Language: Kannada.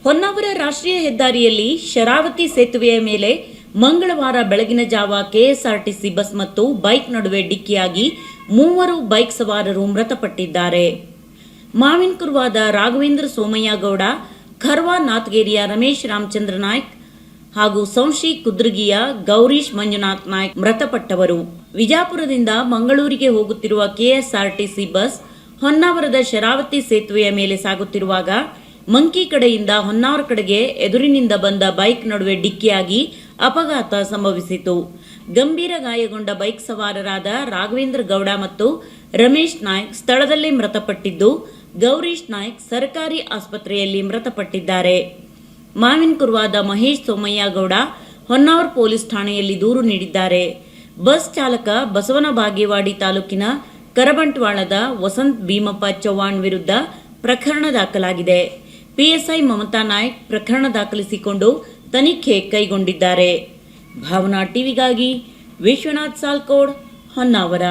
ಹೊನ್ನಾವರ ರಾಷ್ಟ್ರೀಯ ಹೆದ್ದಾರಿಯಲ್ಲಿ ಶರಾವತಿ ಸೇತುವೆಯ ಮೇಲೆ ಮಂಗಳವಾರ ಬೆಳಗಿನ ಜಾವ ಕೆಎಸ್ಆರ್ಟಿಸಿ ಬಸ್ ಮತ್ತು ಬೈಕ್ ನಡುವೆ ಡಿಕ್ಕಿಯಾಗಿ 3 ಬೈಕ್ ಸವಾರರು ಮೃತಪಟ್ಟಿದ್ದಾರೆ. ಮಾವಿನಕುರ್ವಾದ ರಾಘವೇಂದ್ರ ಸೋಮಯ್ಯಗೌಡ, ಖರ್ವಾ ನಾಥಗೇರಿಯ ರಮೇಶ್ ರಾಮಚಂದ್ರ ನಾಯ್ಕ್ ಹಾಗೂ ಸಂಶಿ ಕುದ್ರಗಿಯ ಗೌರೀಶ್ ಮಂಜುನಾಥ್ ನಾಯ್ಕ್ ಮೃತಪಟ್ಟವರು. ವಿಜಾಪುರದಿಂದ ಮಂಗಳೂರಿಗೆ ಹೋಗುತ್ತಿರುವ ಕೆಎಸ್ಆರ್ಟಿಸಿ ಬಸ್ ಹೊನ್ನಾವರದ ಶರಾವತಿ ಸೇತುವೆಯ ಮೇಲೆ ಸಾಗುತ್ತಿರುವಾಗ ಮಂಕಿ ಕಡೆಯಿಂದ ಹೊನ್ನಾವರ ಕಡೆಗೆ ಎದುರಿನಿಂದ ಬಂದ ಬೈಕ್ ನಡುವೆ ಡಿಕ್ಕಿಯಾಗಿ ಅಪಘಾತ ಸಂಭವಿಸಿತು. ಗಂಭೀರ ಗಾಯಗೊಂಡ ಬೈಕ್ ಸವಾರರಾದ ರಾಘವೇಂದ್ರ ಗೌಡ ಮತ್ತು ರಮೇಶ್ ನಾಯ್ಕ್ ಸ್ಥಳದಲ್ಲೇ ಮೃತಪಟ್ಟಿದ್ದು, ಗೌರೀಶ್ ನಾಯ್ಕ್ ಸರ್ಕಾರಿ ಆಸ್ಪತ್ರೆಯಲ್ಲಿ ಮೃತಪಟ್ಟಿದ್ದಾರೆ. ಮಾವಿನಕುರ್ವಾದ ಮಹೇಶ್ ಸೋಮಯ್ಯಗೌಡ ಹೊನ್ನಾವರ ಪೊಲೀಸ್ ಠಾಣೆಯಲ್ಲಿ ದೂರು ನೀಡಿದ್ದಾರೆ. ಬಸ್ ಚಾಲಕ ಬಸವನ ಬಾಗೇವಾಡಿ ತಾಲೂಕಿನ ಕರಬಂಟ್ವಾಳದ ವಸಂತ್ ಭೀಮಪ್ಪ ಚವ್ಹಾಣ್ ವಿರುದ್ಧ ಪ್ರಕರಣ ದಾಖಲಾಗಿದೆ. ಪಿಎಸ್ಐ ಮಮತಾ ನಾಯ್ಕ್ ಪ್ರಕರಣ ದಾಖಲಿಸಿಕೊಂಡು ತನಿಖೆ ಕೈಗೊಂಡಿದ್ದಾರೆ. ಭಾವನಾ ಟಿವಿಗಾಗಿ ವಿಶ್ವನಾಥ್ ಸಾಲ್ಕೋಡ್, ಹೊನ್ನಾವರ.